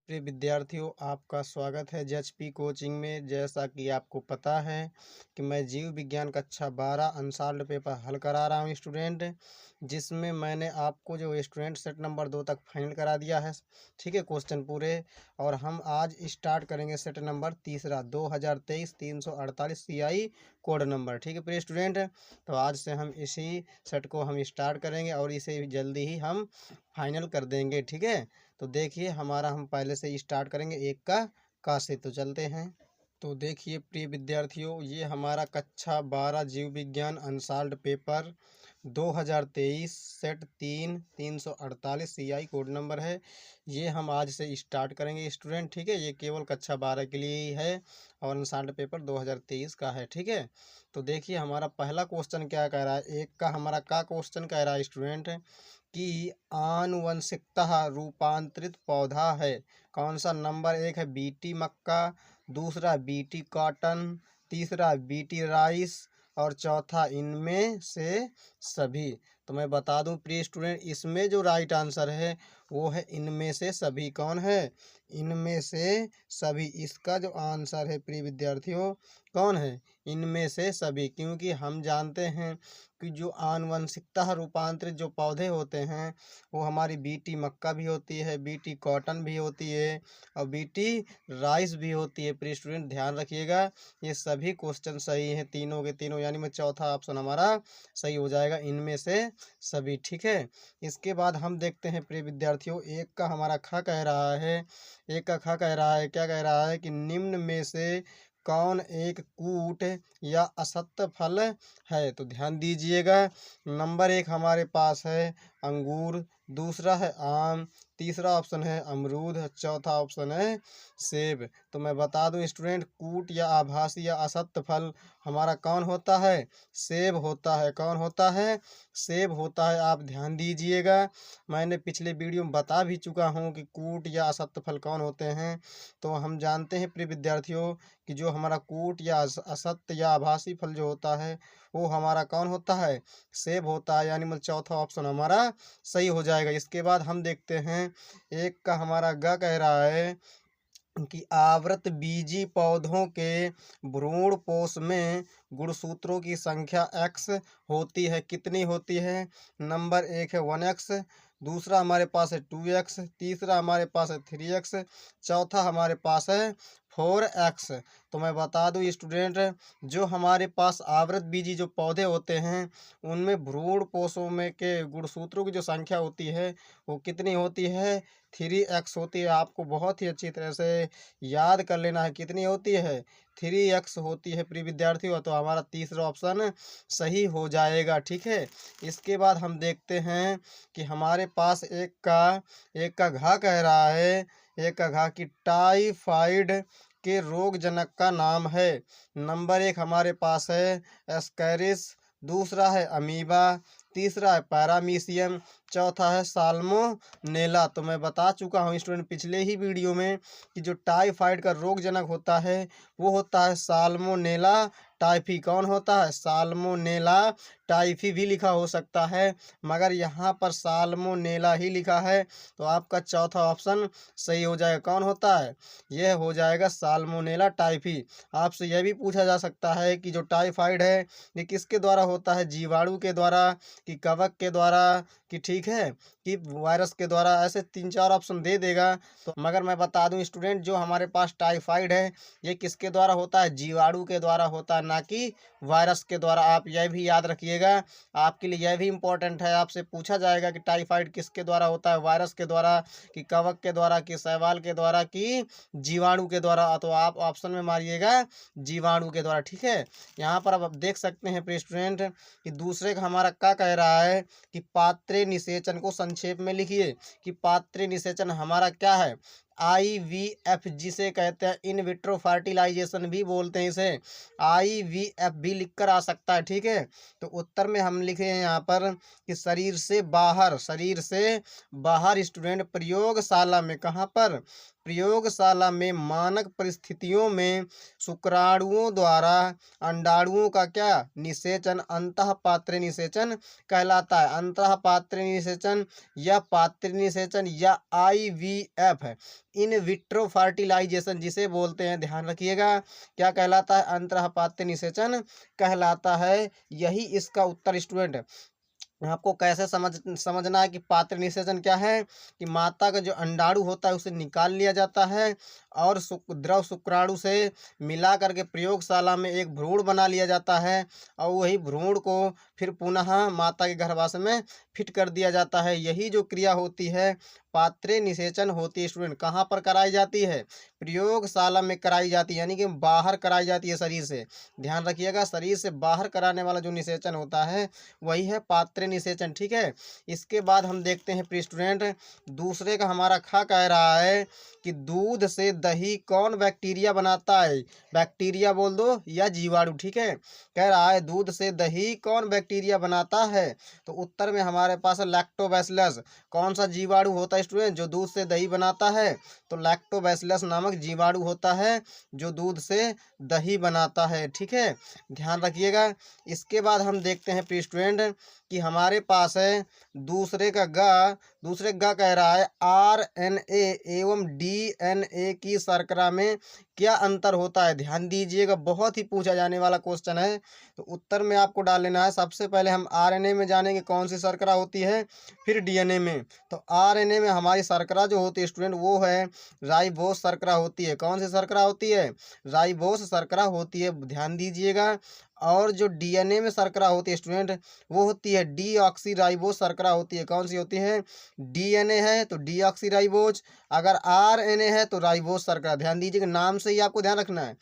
प्रिय विद्यार्थियों, आपका स्वागत है जेएचपी कोचिंग में। जैसा कि आपको पता है कि मैं जीव विज्ञान कक्षा 12 अनसॉल्व्ड पेपर हल करा रहा हूं स्टूडेंट, जिसमें मैंने आपको जो स्टूडेंट सेट नंबर 2 तक फाइनल करा दिया है। ठीक है, क्वेश्चन पूरे। और हम आज स्टार्ट करेंगे सेट नंबर तीसरा 2023 348 सीआई कोड नंबर। ठीक है प्रिय स्टूडेंट, तो आज से हम इसी सेट को हम स्टार्ट करेंगे और इसे जल्दी ही हम फाइनल कर देंगे। ठीक है, तो देखिए हमारा हम पहले से ही स्टार्ट करेंगे एक का से। तो चलते हैं। तो देखिए प्रिय विद्यार्थियों, ये हमारा कक्षा 12 जीव विज्ञान unsolved paper 2023 set 3 348 CI code number है। ये हम आज से स्टार्ट करेंगे स्टूडेंट। ठीक है, ये केवल कक्षा 12 के लिए ही है और अनसॉल्व्ड पेपर 2023 का है। ठीक है, तो देखिए हमारा पहला क्वेश्चन क्या कह रहा है। एक का हमारा का क्वेश्चन कह रहा है स्टूडेंट कि आनुवंशिकतः रूपांतरित पौधा है। कौन सा? नंबर 1 है बीटी मक्का, दूसरा बीटी कॉटन, तीसरा बीटी राइस और चौथा इनमें से सभी। तो मैं बता दूं प्रिय स्टूडेंट, इसमें जो राइट आंसर है वो है इनमें से सभी। कौन है? इनमें से सभी। इसका जो आंसर है प्रिय विद्यार्थियों कौन है? इनमें से सभी। क्योंकि हम जानते हैं कि जो आनुवंशिकता रूपांतरित जो पौधे होते हैं वो हमारी बीटी मक्का भी होती है, बीटी कॉटन भी होती है और बीटी राइस भी होती है। प्रिय स्टूडेंट ध्यान रखिएगा, ये सभी क्वेश्चन सही हैं, तीनों के तीनों। यानी में चौथा ऑप्शन हमारा सही हो जाएगा, इनमें से सभी। ठीक है, इसके बाद हम देखते हैं प्रिय विद्यार्थियों, एक का हमारा खा कह रहा है। एक का खा कह रहा है, क्या कह रहा है कि निम्न में से कौन एक कूट या असत्य फल है। तो ध्यान दीजिएगा, नंबर 1 हमारे पास है अंगूर, दूसरा है आम, तीसरा ऑप्शन है अमरूद, चौथा ऑप्शन है सेब। तो मैं बता दूं स्टूडेंट, कूट या आभासी या असत्य फल हमारा कौन होता है? सेब होता है। कौन होता है? सेब होता है। आप ध्यान दीजिएगा, मैंने पिछले वीडियो में बता भी चुका हूं कि कूट या असत्य फल कौन होते हैं। तो हम जानते हैं प्रिय विद्यार्थियों कि जो हमारा कूट या असत्य या आभासी फल जो होता है वो हमारा कौन होता है? सेब होता है। यानी मतलब चौथा ऑप्शन हमारा सही हो जाएगा। इसके बाद हम देखते हैं, एक का हमारा ग कह रहा है कि आवृत बीजी पौधों के भ्रूण पोष में गुणसूत्रों की संख्या x होती है। कितनी होती है? नंबर 1 है 1x, दूसरा हमारे पास है 2x, तीसरा हमारे पास है 3x, चौथा हमारे पास है 4x। तो मैं बता दूं स्टूडेंट, जो हमारे पास आवृत बीजी जो पौधे होते हैं उनमें भ्रूण पोषों में के गुणसूत्रों की जो संख्या होती है वो कितनी होती है? 3x होती है। आपको बहुत ही अच्छी तरह से याद कर लेना है, कितनी होती है? 3x होती है प्रिय विद्यार्थियों। तो हमारा तीसरा ऑप्शन सही हो जाएगा। ठीक है, इसके बाद हम देखते हैं कि हमारे पास एक का घा कह रहा है। एक का घा कि टाइफाइड के रोग जनक का नाम है। नंबर 1 हमारे पास है एस्कैरिस, दूसरा है अमीबा, तीसरा है पैरामीशियम, चौथा है साल्मोनेला। तो मैं बता चुका हूँ स्टूडेंट पिछले ही वीडियो में कि जो टाइफाइड का रोगजनक होता है वो होता है साल्मोनेला टाइफी। कौन होता है? साल्मोनेला टाइफी भी लिखा हो सकता है, मगर यहाँ पर साल्मोनेला ही लिखा है। तो आपका चौथा ऑप्शन सही हो जाएगा। कौन होता है? यह हो जाएगा साल्मोनेला टाइफी। आपसे यह भी पूछा जा सकता है कि जो टाइफाइड है ये किसके द्वारा होता है? जीवाणु के द्वारा कि कवक के द्वारा कि ठीक है कि वायरस के द्वारा? ऐसे 3 4 ऑप्शन दे देगा। तो मगर मैं बता दूं स्टूडेंट, जो हमारे पास टाइफाइड है ये किसके द्वारा होता है? जीवाणु के द्वारा होता है, ना कि वायरस के द्वारा। आप यह भी याद रखिएगा, आपके लिए यह भी इम्पोर्टेंट है। आपसे पूछा जाएगा कि टाइफाइड किसके द्वारा होता है? वायरस के द्वारा कि कवक के द्वारा कि शैवाल के द्वारा कि जीवाणु के द्वारा? तो आप ऑप्शन में मारिएगा जीवाणु के द्वारा। ठीक है, यहाँ पर अब आप देख सकते हैं प्रिय स्टूडेंट कि दूसरे का हमारा क्या कह रहा है कि पात्रे निषेचन को संक्षेप में लिखिए। कि पात्रे निषेचन हमारा क्या है? IVF जिसे कहते हैं इन विट्रो फर्टिलाइजेशन भी बोलते हैं इसे। IVF भी लिखकर आ सकता है। ठीक है, तो उत्तर में हम लिखे हैं यहाँ पर कि शरीर से बाहर स्टूडेंट प्रयोगशाला में। कहाँ पर? प्रयोगशाला में मानक परिस्थितियों में शुक्राणुओं द्वारा अंडाणुओं का क्या निषेचन अंतःपात्री निषेचन कहलाता है। अंतःपात्री निषेचन या पात्री निषेचन या IVF इन विट्रो फर्टिलाइजेशन जिसे बोलते हैं, ध्यान रखिएगा, क्या कहलाता है? अंतरपात्य निषेचन कहलाता है। यही इसका उत्तर स्टूडेंट। आपको कैसे समझना है कि पात्र निषेचन क्या है? कि माता का जो अंडाणु होता है उसे निकाल लिया जाता है और द्रव शुक्राणु से मिला करके प्रयोगशाला में एक भ्रूण बना लिया जाता है और वही भ्रूण को फिर पुनः माता के गर्भाशय में फिट कर दिया जाता है। यही जो क्रिया होती है पात्रे निषेचन होती है स्टूडेंट। कहाँ पर कराई जाती है? प्रयोगशाला में कराई जाती है, यानी कि बाहर कराई जाती है शरीर से। ध्यान रखिएगा, शरीर से बाहर कराने वाला जो निषेचन होता है वही है पात्रे निषेचन, ठीक है। इसके बाद हम देखते हैं प्रिय स्टूडेंट, दूसरे का हमारा खा कह रहा है कि दूध से दही कौन बैक्टीरिया बनाता है? बैक्टीरिया बोल दो या जीवाणु, ठीक है। कह रहा है दूध से दही कौन बैक्टीरिया बनाता है? तो उत्तर में हमारे पास है लैक्टोबैसिलस। कौन सा जीवाणु होता है स्टूडेंट जो दूध से दही बनाता है? तो लैक्टोबैसिलस नामक जीवाणु होता है जो दूध से दही बनाता है, ठीक है। ध्यान रखिएगा। इसके बाद हम देखते हैं प्रिय स्टूडेंट कि हमारे पास है दूसरे गा कह रहा है आरएनए एवं डीएनए की शर्करा में क्या अंतर होता है? ध्यान दीजिएगा, बहुत ही पूछा जाने वाला क्वेश्चन है। तो उत्तर में आपको डाल लेना है। सबसे पहले हम आरएनए में जानेंगे कौन सी शर्करा होती है, फिर डीएनए में। तो आरएनए में हमारी शर्करा जो होती है स्टूडेंट वो है राइबोस शर्करा होती है। कौन सी शर्करा होती है? राइबोस शर्करा होती है, ध्यान दीजिएगा। और जो डीएनए में शर्करा होती है स्टूडेंट वो होती है डीऑक्सीराइबोस शर्करा होती है। कौन सी होती है? डीएनए है तो डीऑक्सीराइबोस, अगर आरएनए है तो राइबोस शर्करा। ध्यान दीजिएगा, नाम से ही आपको ध्यान रखना है।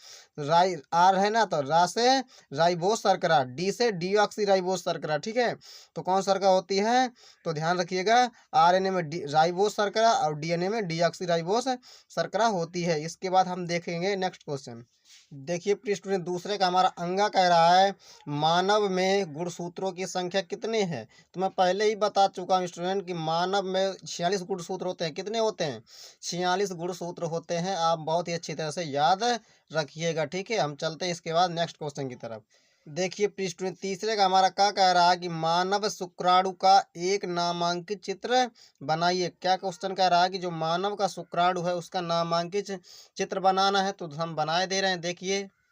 आर है ना तो रा से राइबोस शर्करा, डी से डीऑक्सीराइबोस शर्करा, ठीक है। तो कौन शर्करा होती है? तो ध्यान रखिएगा, आरएनए में राइबोस शर्करा और डीएनए में डीऑक्सीराइबोस शर्करा होती है। इसके बाद हम देखेंगे नेक्स्ट क्वेश्चन। देखिए प्रिय स्टूडेंट, दूसरे का हमारा अंगा कह रहा है मानव में गुणसूत्रों की संख्या कितने हैं? तो मैं पहले ही बता चुका हूँ स्टूडेंट कि मानव में 46 गुणसूत्र होते हैं। कितने होते हैं? 46 गुणसूत्र होते हैं। आप बहुत ही अच्छी तरह से याद रखिएगा, ठीक है। हम चलते हैं इसके बाद नेक्स्ट क्वेश्चन की तरफ। देखिए प्रिय स्टूडेंट, तीसरे का हमारा क्या कह रहा है कि मानव शुक्राणु का एक नामांकित चित्र बनाइए। क्या क्वेश्चन कह रहा है कि जो मानव का शुक्राणु है उसका नामांकित चित्र बनाना है, तो हम बनाए दे रहे हैं।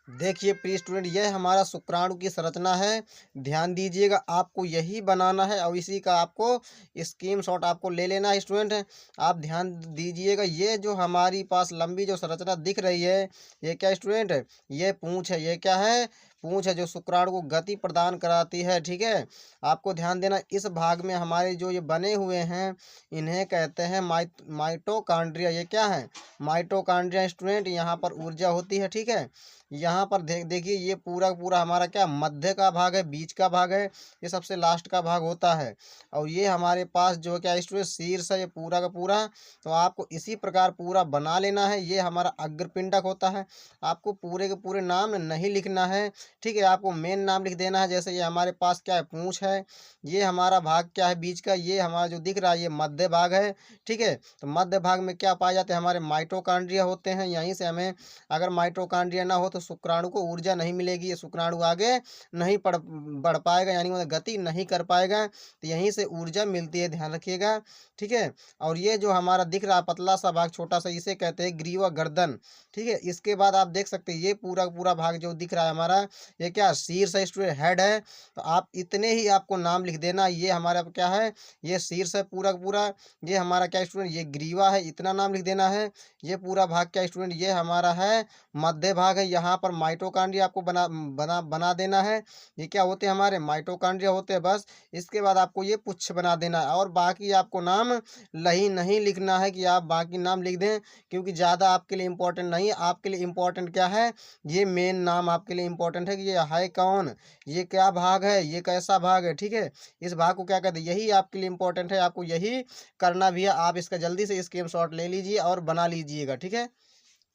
देखिए प्रिय स्टूडेंट, यह हमारा शुक्राणु की संरचना है। ध्यान दीजिएगा, आपको यही बनाना है और इसी का आपको स्क्रीन शॉट आपको ले लेना है स्टूडेंट। आप ध्यान दीजिएगा, ये जो हमारी पास लंबी जो संरचना दिख रही है ये क्या स्टूडेंट? ये पूंछ है। ये क्या है? पूंछ है जो शुक्राणु को गति प्रदान कराती है, ठीक है। आपको ध्यान देना, इस भाग में हमारे जो ये बने हुए हैं इन्हें कहते हैं माइटोकॉन्ड्रिया। ये क्या है? Mitochondria student. यहाँ पर ऊर्जा होती है, ठीक है। यहाँ पर देखिए ये पूरा पूरा हमारा क्या मध्य का भाग है, बीच का भाग है, ये सबसे लास्ट का भाग होता है। और ये हमारे पास जो क्या स्टूडेंट शीर्ष है ये पूरा का पूरा। तो आपको इसी प्रकार पूरा बना लेना है। ये हमारा अग्रपिंडक होता है। आपको पूरे के पूरे नाम नहीं लिखना है, ठीक है। आपको मेन नाम लिख देना है। जैसे ये हमारे पास क्या है? पूंछ है। ये हमारा भाग क्या है बीच का? ये हमारा जो दिख रहा है ये मध्य भाग है, ठीक है। तो मध्य भाग में क्या पाए जाते हैं? हमारे माइटोकॉन्ड्रिया होते हैं। यहीं से हमें अगर माइटोकॉन्ड्रिया ना हो तो शुक्राणु को ऊर्जा नहीं मिलेगी, ये शुक्राणु आगे नहीं बढ़ पाएगा, यानी मतलब गति नहीं कर पाएगा। तो यहीं से ऊर्जा मिलती है, ध्यान रखिएगा, ठीक है। और ये जो हमारा दिख रहा है पतला सा भाग छोटा सा, इसे कहते हैं ग्रीवा गर्दन, ठीक है। इसके बाद आप देख सकते हैं ये पूरा पूरा भाग जो दिख रहा है हमारा ये क्या? शीर्ष है स्टूडेंट, हेड है। तो आप इतने ही आपको नाम लिख देना। ये हमारा क्या है? ये शीर्ष है पूरा पूरा। ये हमारा क्या स्टूडेंट? ये ग्रीवा है, इतना नाम लिख देना है। ये पूरा भाग क्या स्टूडेंट? ये हमारा है मध्य भाग है। यहाँ पर माइटोकॉन्ड्रिया आपको बना देना है। ये क्या होते हैं? हमारे माइटोकॉन्ड्रिया होते हैं, बस। इसके बाद आपको ये पुच्छ बना देना है और बाकी आपको नाम नहीं लिखना है कि आप बाकी नाम लिख दें, क्योंकि ज़्यादा आपके लिए इम्पोर्टेंट नहीं है। आपके लिए इम्पोर्टेंट क्या है? ये मेन नाम आपके लिए इम्पोर्टेंट है कि ये है कौन, ये क्या भाग है, ये कैसा भाग है, ठीक है। इस भाग को क्या कहते हैं, यही आपके लिए इम्पोर्टेंट है। आपको यही करना भी है। आप इसका जल्दी से स्क्रीनशॉट ले लीजिए और बना लीजिएगा, ठीक है।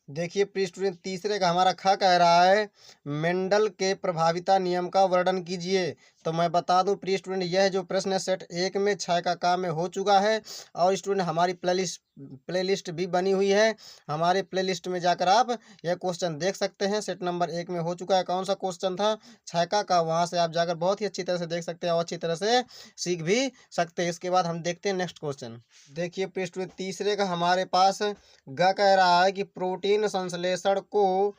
देखिए प्रिय स्टूडेंट, तीसरे का हमारा खा कह रहा है मेंडल के प्रभाविता नियम का वर्णन कीजिए। तो मैं बता दूं प्रिय स्टूडेंट, यह जो प्रश्न है सेट 1 में 6 का काम में हो चुका है। और स्टूडेंट हमारी प्लेलिस्ट भी बनी हुई है, हमारे प्लेलिस्ट में जाकर आप यह क्वेश्चन देख सकते हैं। सेट नंबर 1 में हो चुका है। कौन सा क्वेश्चन था? 6 का। वहाँ से आप जाकर बहुत ही अच्छी तरह से देख सकते हैं और अच्छी तरह से सीख भी सकते हैं। इसके बाद हम देखते हैं नेक्स्ट क्वेश्चन। देखिए प्रिय स्टूडेंट, तीसरे का हमारे पास ग कह रहा है कि प्रोटीन संश्लेषण को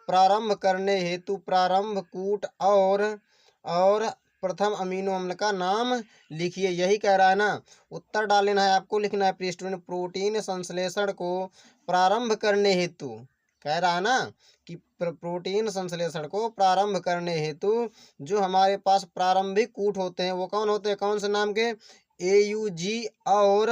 प्रारंभ करने हेतु प्रारंभ कूट और प्रथम अमीनो अम्ल का नाम लिखिए। यही कह रहा है ना। उत्तर डालना है आपको, लिखना है प्रिय स्टूडेंट, प्रोटीन संश्लेषण को प्रारंभ करने हेतु। कह रहा है ना कि प्रोटीन संश्लेषण को प्रारंभ करने हेतु जो हमारे पास प्रारंभिक कूट होते हैं वो कौन होते हैं? कौन से नाम के? AUG और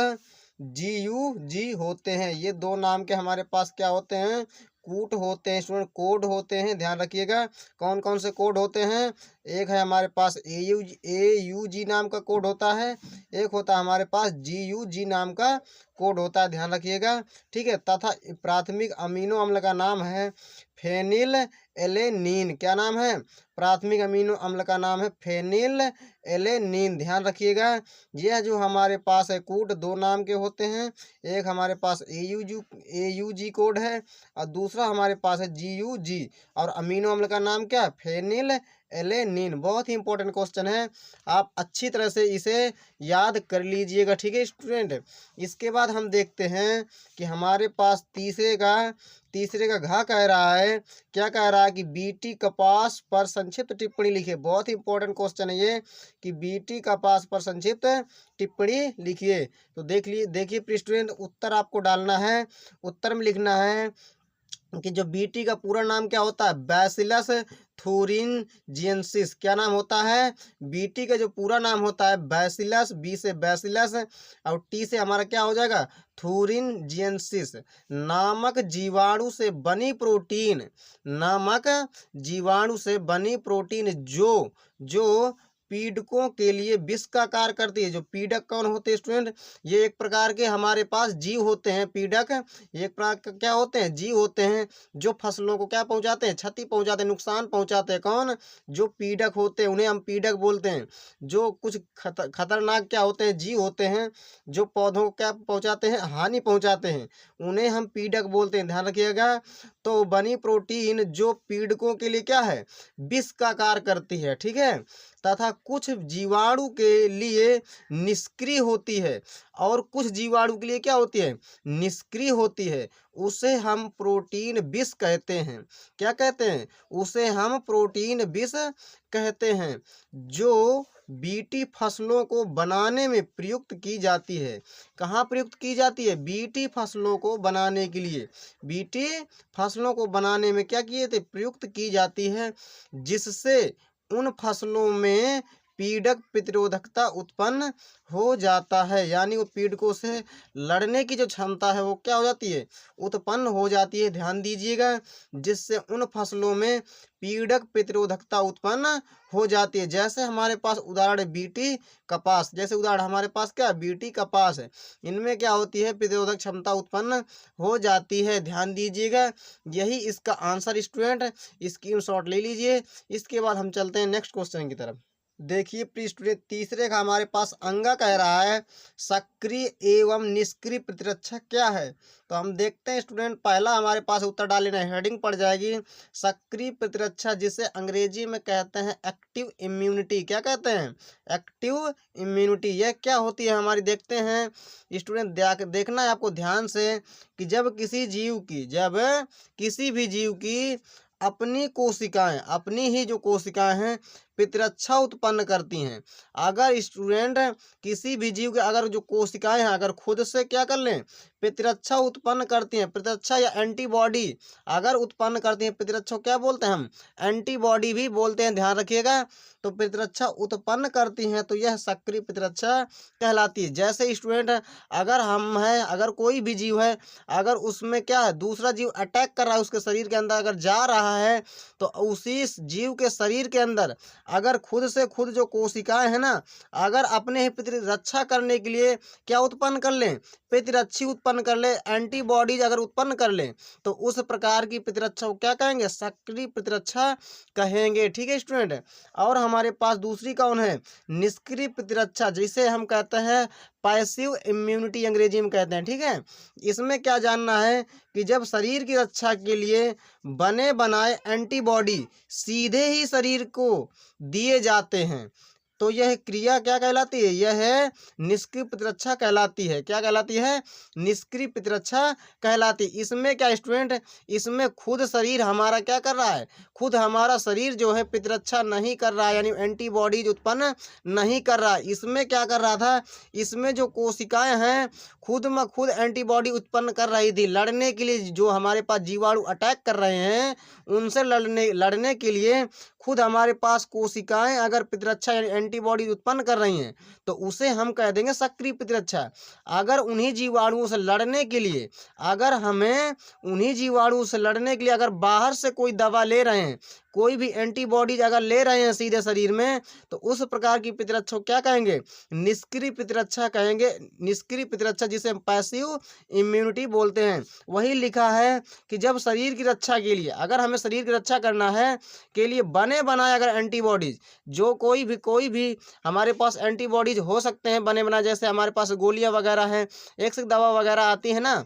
GUG होते हैं। ये दो नाम के हमारे पास क्या होते हैं? कूट होते हैं स्टूडेंट, कोड होते हैं। ध्यान रखिएगा कौन कौन से कोड होते हैं। एक है हमारे पास AUG नाम का कोड होता है, एक होता है हमारे पास GUG नाम का कोड होता है। ध्यान रखिएगा, ठीक है। तथा प्राथमिक अमीनो अम्ल का नाम है फेनिल एलेनीन। क्या नाम है? प्राथमिक अमीनो अम्ल का नाम है फेनिल एलेनीन। ध्यान रखिएगा, यह जो हमारे पास है कूट दो नाम के होते हैं। एक हमारे पास AUG कोड है और दूसरा हमारे पास है GUG। और अमीनो अम्ल का नाम क्या है? Phenylalanine. बहुत ही इंपॉर्टेंट क्वेश्चन है, आप अच्छी तरह से इसे याद कर लीजिएगा, ठीक है स्टूडेंट। इसके बाद हम देखते हैं कि हमारे पास तीसरे का घा कह रहा है। क्या कह रहा है? कि बीटी कपास पर संक्षिप्त टिप्पणी लिखिए। बहुत ही इंपॉर्टेंट क्वेश्चन है ये कि बीटी कपास पर संक्षिप्त टिप्पणी लिखिए। तो देखिए प्रिय स्टूडेंट, उत्तर आपको डालना है। उत्तर में लिखना है कि जो बीटी का पूरा नाम क्या होता है? बैसिलस थूरिनजिएंसिस। क्या नाम होता है? बीटी का जो पूरा नाम होता है बैसिलस, बी से बैसिलस और टी से हमारा क्या हो जाएगा? थूरिनजिएंसिस नामक जीवाणु से बनी प्रोटीन। नामक जीवाणु से बनी प्रोटीन जो पीड़कों के लिए विष का कार्य करती है। जो पीड़क कौन होते हैं स्टूडेंट? ये एक प्रकार के हमारे पास जीव होते हैं। पीड़क एक प्रकार के क्या होते हैं? जीव होते हैं जो फसलों को क्या पहुंचाते हैं? क्षति पहुंचाते हैं, नुकसान पहुंचाते हैं। कौन? जो पीड़क होते हैं, उन्हें हम पीड़क बोलते हैं। जो कुछ खतरनाक क्या होते हैं? जीव होते हैं जो पौधों को क्या पहुंचाते हैं? हानि पहुंचाते हैं, उन्हें हम पीड़क बोलते हैं। ध्यान रखिएगा। तो बनी प्रोटीन जो पीड़कों के लिए क्या है? विष का कार्य करती है, ठीक है। तथा कुछ जीवाणु के लिए निष्क्रिय होती है और कुछ जीवाणु के लिए क्या होती है? निष्क्रिय होती है। उसे हम प्रोटीन विष कहते हैं। क्या कहते हैं? उसे हम प्रोटीन विष कहते हैं, जो बीटी फसलों को बनाने में प्रयुक्त की जाती है। कहाँ प्रयुक्त की जाती है? बीटी फसलों को बनाने के लिए। बीटी फसलों को बनाने में क्या किए थे? प्रयुक्त की जाती है, जिससे उन फसलों में पीड़क प्रतिरोधकता उत्पन्न हो जाता है। यानी वो पीड़कों से लड़ने की जो क्षमता है वो क्या हो जाती है? उत्पन्न हो जाती है। ध्यान दीजिएगा, जिससे उन फसलों में पीड़क प्रतिरोधकता उत्पन्न हो जाती है। जैसे हमारे पास उदाहरण बीटी कपास, जैसे उदाहरण हमारे पास क्या? बीटी कपास है। इनमें क्या होती है? प्रतिरोधक क्षमता उत्पन्न हो जाती है। ध्यान दीजिएगा, यही इसका आंसर स्टूडेंट स्क्रीनशॉट ले लीजिए। इसके बाद हम चलते हैं नेक्स्ट क्वेश्चन की तरफ। देखिए प्रिय स्टूडेंट, तीसरे का हमारे पास अंगा कह रहा है सक्रिय एवं निष्क्रिय प्रतिरक्षा क्या है। तो हम देखते हैं स्टूडेंट, पहला हमारे पास उत्तर डाल लेना है, हेडिंग पड़ जाएगी सक्रिय प्रतिरक्षा, जिसे अंग्रेजी में कहते हैं एक्टिव इम्यूनिटी। क्या कहते हैं? Active immunity. यह क्या होती है हमारी? देखते हैं स्टूडेंट, देखना है आपको ध्यान से कि जब किसी भी जीव की अपनी कोशिकाएं, अपनी ही जो कोशिकाएं हैं प्रतिरक्षा उत्पन्न करती हैं। अगर स्टूडेंट किसी भी जीव के अगर जो कोशिकाएं हैं अगर खुद से क्या कर लें? प्रतिरक्षा उत्पन्न करती हैं, प्रतिरक्षा या एंटीबॉडी अगर उत्पन्न करती हैं, प्रतिरक्षा क्या बोलते हैं हम? एंटीबॉडी भी बोलते हैं। ध्यान रखिएगा, तो प्रतिरक्षा उत्पन्न करती हैं तो यह सक्रिय प्रतिरक्षा कहलाती है। जैसे स्टूडेंट अगर कोई भी जीव है, अगर उसमें क्या है? दूसरा जीव अटैक कर रहा है, उसके शरीर के अंदर अगर जा रहा है तो उसी जीव के शरीर के अंदर अगर खुद से खुद जो कोशिकाएं हैं ना, अगर अपने ही प्रतिरक्षा करने के लिए क्या उत्पन्न कर लें, प्रतिरक्षी उत्पन्न कर ले, एंटीबॉडीज अगर उत्पन्न कर लें, तो उस प्रकार की प्रतिरक्षा को क्या कहेंगे, सक्रिय प्रतिरक्षा कहेंगे। ठीक है स्टूडेंट। और हमारे पास दूसरी कौन है, निष्क्रिय प्रतिरक्षा, जिसे हम कहते हैं पैसिव इम्यूनिटी अंग्रेजी में कहते हैं। ठीक है। इसमें क्या जानना है कि जब शरीर की रक्षा के लिए बने बनाए एंटीबॉडी सीधे ही शरीर को दिए जाते हैं, तो यह क्रिया क्या कहलाती है, यह है निष्क्रिय प्रतिरक्षा कहलाती है। क्या कहलाती है, निष्क्रिय प्रतिरक्षा कहलाती है। इसमें क्या स्टूडेंट, इसमें खुद शरीर हमारा क्या कर रहा है, खुद हमारा शरीर जो है प्रतिरक्षा नहीं कर रहा है, यानी एंटीबॉडीज उत्पन्न नहीं कर रहा है। इसमें क्या कर रहा था, इसमें जो कोशिकाएं हैं खुद में खुद एंटीबॉडी उत्पन्न कर रही थी लड़ने के लिए, जो हमारे पास जीवाणु अटैक कर रहे हैं उनसे लड़ने के लिए खुद हमारे पास कोशिकाएं अगर प्रतिरक्षा यानी एंटीबॉडी उत्पन्न कर रही हैं, तो उसे हम कह देंगे सक्रिय प्रतिरक्षा। अगर उन्हीं जीवाणुओं से लड़ने के लिए, अगर हमें उन्हीं जीवाणुओं से लड़ने के लिए अगर बाहर से कोई दवा ले रहे हैं, कोई भी एंटीबॉडीज अगर ले रहे हैं सीधे शरीर में, तो उस प्रकार की प्रतिरक्षा को क्या कहेंगे, निष्क्रिय प्रतिरक्षा कहेंगे। निष्क्रिय प्रतिरक्षा जिसे हम पैसिव इम्यूनिटी बोलते हैं। वही लिखा है कि जब शरीर की रक्षा के लिए, अगर हमें शरीर की रक्षा करना है के लिए बने बनाए अगर एंटीबॉडीज, जो कोई भी हमारे पास एंटीबॉडीज हो सकते हैं बने बनाए, जैसे हमारे पास गोलियां वगैरह हैं, एक से दवा वगैरह आती है ना,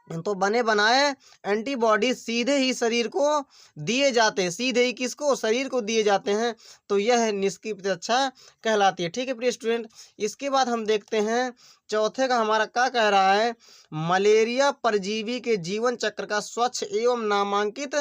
तो बने बनाए एंटीबॉडी सीधे ही शरीर को दिए जाते हैं, सीधे ही किसको, शरीर को दिए जाते हैं, तो यह निष्क्रिय प्रतिरक्षा कहलाती है। ठीक है प्रिय स्टूडेंट। इसके बाद हम देखते हैं चौथे का हमारा क्या कह रहा है, मलेरिया परजीवी के जीवन चक्र का स्वच्छ एवं नामांकित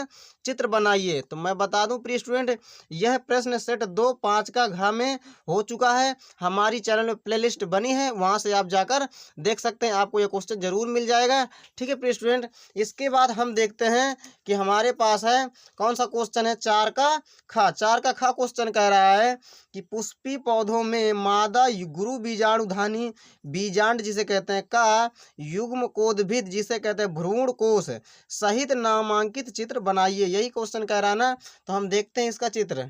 चित्र बनाइए। तो मैं बता दूं प्रिय स्टूडेंट, यह प्रश्न सेट 2-5 का घ में हो चुका है। हमारी चैनल में प्लेलिस्ट बनी है, वहां से आप जाकर देख सकते हैं, आपको यह क्वेश्चन जरूर मिल जाएगा। ठीक है प्रिय स्टूडेंट। इसके बाद हम देखते हैं कि हमारे पास है कौन सा क्वेश्चन है, 4 का ख। 4 का ख क्वेश्चन कह रहा है कि पुष्पी पौधों में मादा गुरु बीजाणुधानी बीजांड जिसे कहते हैं का युग्म कोदभिद जिसे कहते हैं भ्रूण कोश सहित नामांकित चित्र बनाइए। यही क्वेश्चन कह रहा है ना, तो हम देखते हैं इसका चित्र।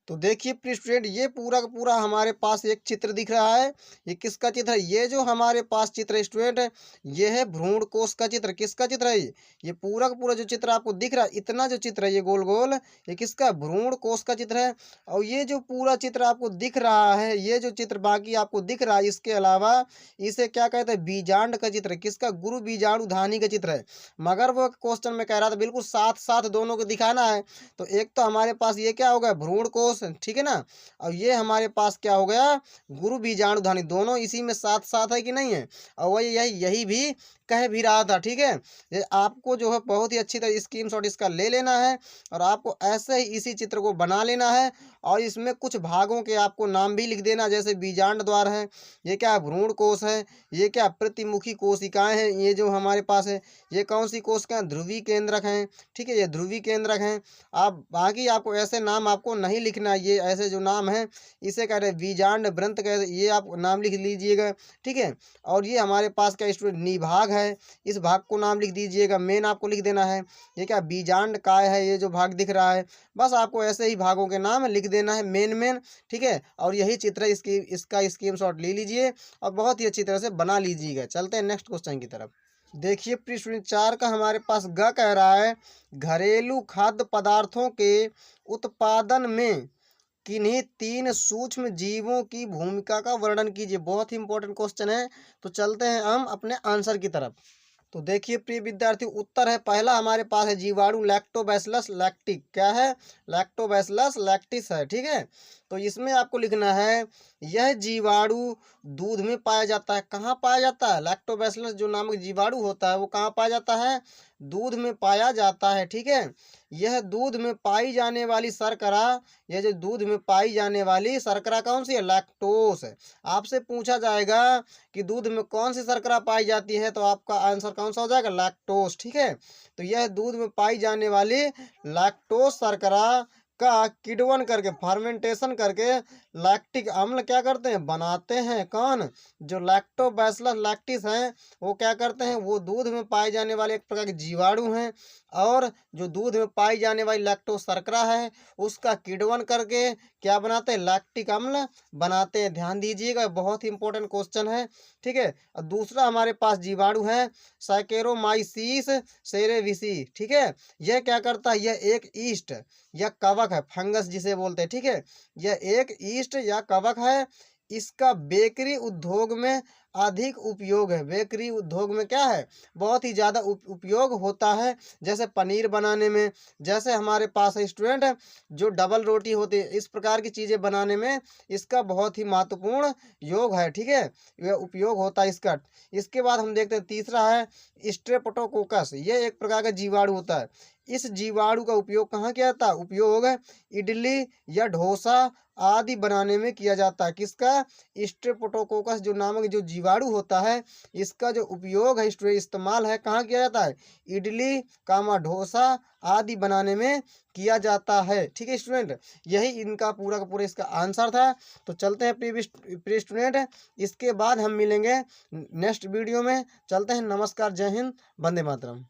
तो देखिए प्रिय स्टूडेंट, ये पूरा का पूरा हमारे पास एक चित्र दिख रहा है। ये किसका चित्र है, ये जो हमारे पास चित्र है स्टूडेंट, ये है भ्रूण कोश का चित्र। किसका चित्र है ये पूरा का पूरा जो चित्र आपको दिख रहा है, इतना जो चित्र है ये गोल गोल, ये किसका, भ्रूण कोश का चित्र है। और ये जो पूरा चित्र आपको दिख रहा है, ये जो चित्र बाकी आपको दिख रहा है, इसके अलावा इसे क्या कहते हैं, बीजांड का चित्र, किसका, गुरु बीजाणुधानी का चित्र है। मगर वो क्वेश्चन में कह रहा था बिल्कुल साथ साथ दोनों को दिखाना है। तो एक तो हमारे पास ये क्या होगा, भ्रूण कोश, ठीक है ना, और ये हमारे पास क्या हो गया, गुरु बीजाणुधानी, दोनों इसी में साथ साथ है कि नहीं है। और वही यही भी कह भी रहा था। ठीक है। ये आपको जो है बहुत ही अच्छी तरह स्क्रीनशॉट इसका ले लेना है और आपको ऐसे ही इसी चित्र को बना लेना है और इसमें कुछ भागों के आपको नाम भी लिख देना, जैसे बीजांड द्वार है, ये क्या भ्रूण कोश है, ये क्या प्रतिमुखी कोशिकाएं हैं, ये जो हमारे पास है ये कौन सी कोशिकाएं, ध्रुवी केंद्रक हैं। ठीक है, ये ध्रुवी केंद्रक हैं। आप बाकी आपको ऐसे नाम आपको नहीं लिखना, ये ऐसे जो नाम है इसे कह रहे हैं बीजांड व्रंत कह, ये आप नाम लिख लीजिएगा। ठीक है। और ये हमारे पास क्या स्टूडेंट निभाग है, इस भाग को नाम लिख दीजिएगा, मेन आपको लिख देना है। ये क्या बीजांड काय है, ये जो भाग दिख रहा है, बस आपको ऐसे ही भागों के नाम लिख देना है मेन। ठीक है। और यही चित्र इसका स्क्रीनशॉट ले लीजिए और बहुत ही अच्छी तरह से बना लीजिएगा। चलते हैं नेक्स्ट क्वेश्चन की तरफ। देखिए प्रिय स्टूडेंट, 4 का हमारे पास ग कह रहा है, घरेलू खाद्य पदार्थों के उत्पादन में किन्हीं 3 सूक्ष्म जीवों की भूमिका का वर्णन कीजिए। बहुत ही इंपॉर्टेंट क्वेश्चन है। तो चलते हैं हम अपने आंसर की तरफ। तो देखिए प्रिय विद्यार्थी, उत्तर है पहला हमारे पास है जीवाणु लैक्टोबैसिलस लैक्टिक। क्या है, लैक्टोबैसिलस लैक्टिस है। ठीक है। तो इसमें आपको लिखना है यह जीवाणु दूध में पाया जाता है। कहाँ पाया जाता है, लैक्टोबैसिलस जो नामक जीवाणु होता है वो कहाँ पाया जाता है, दूध में पाया जाता है। ठीक है। यह दूध में पाई जाने वाली शर्करा, यह जो दूध में पाई जाने वाली शर्करा कौन सी है, लैक्टोस है। आपसे पूछा जाएगा कि दूध में कौन सी शर्करा पाई जाती है, तो आपका आंसर कौन सा हो जाएगा, लैक्टोस। ठीक है। तो यह दूध में पाई जाने वाली लैक्टोस शर्करा का किण्वन करके फर्मेंटेशन करके लैक्टिक अम्ल क्या करते हैं, बनाते हैं। कौन, जो लैक्टोबैसिलस लैक्टिस हैं वो क्या करते हैं, वो दूध में पाए जाने वाले एक प्रकार के जीवाणु हैं। और जो दूध में पाई जाने वाली लैक्टोज शर्करा है उसका किण्वन करके क्या बनाते हैं, लैक्टिक अम्ल बनाते हैं। ध्यान दीजिएगा, बहुत ही इंपॉर्टेंट क्वेश्चन है। ठीक है। और दूसरा हमारे पास जीवाणु है सैकेरोमाइसीस सेरेविसी। ठीक है। यह क्या करता है, यह एक ईस्ट या कवक है, फंगस जिसे बोलते हैं। ठीक है। यह एक ईस्ट या कवक है। इसका बेकरी उद्योग में अधिक उपयोग है। बेकरी उद्योग में क्या है, बहुत ही ज़्यादा उपयोग होता है। जैसे पनीर बनाने में, जैसे हमारे पास स्टूडेंट है जो डबल रोटी होती है, इस प्रकार की चीज़ें बनाने में इसका बहुत ही महत्वपूर्ण योग है। ठीक है। यह उपयोग होता है इसका। इसके बाद हम देखते हैं तीसरा है स्ट्रेप्टोकोकस। यह एक प्रकार का जीवाणु होता है। इस जीवाणु का उपयोग कहाँ किया जाता है, उपयोग इडली या डोसा आदि बनाने में किया जाता है। किसका, स्ट्रेप्टोकोकस जो नामक जो जीवाणु होता है, इसका जो उपयोग है, इस्तेमाल है, कहाँ किया जाता है, इडली कामा डोसा आदि बनाने में किया जाता है। ठीक है स्टूडेंट, यही इनका पूरा का पूरा इसका आंसर था। तो चलते हैं प्रिय स्टूडेंट, इसके बाद हम मिलेंगे नेक्स्ट वीडियो में। चलते हैं, नमस्कार, जय हिंद, वंदे मातरम।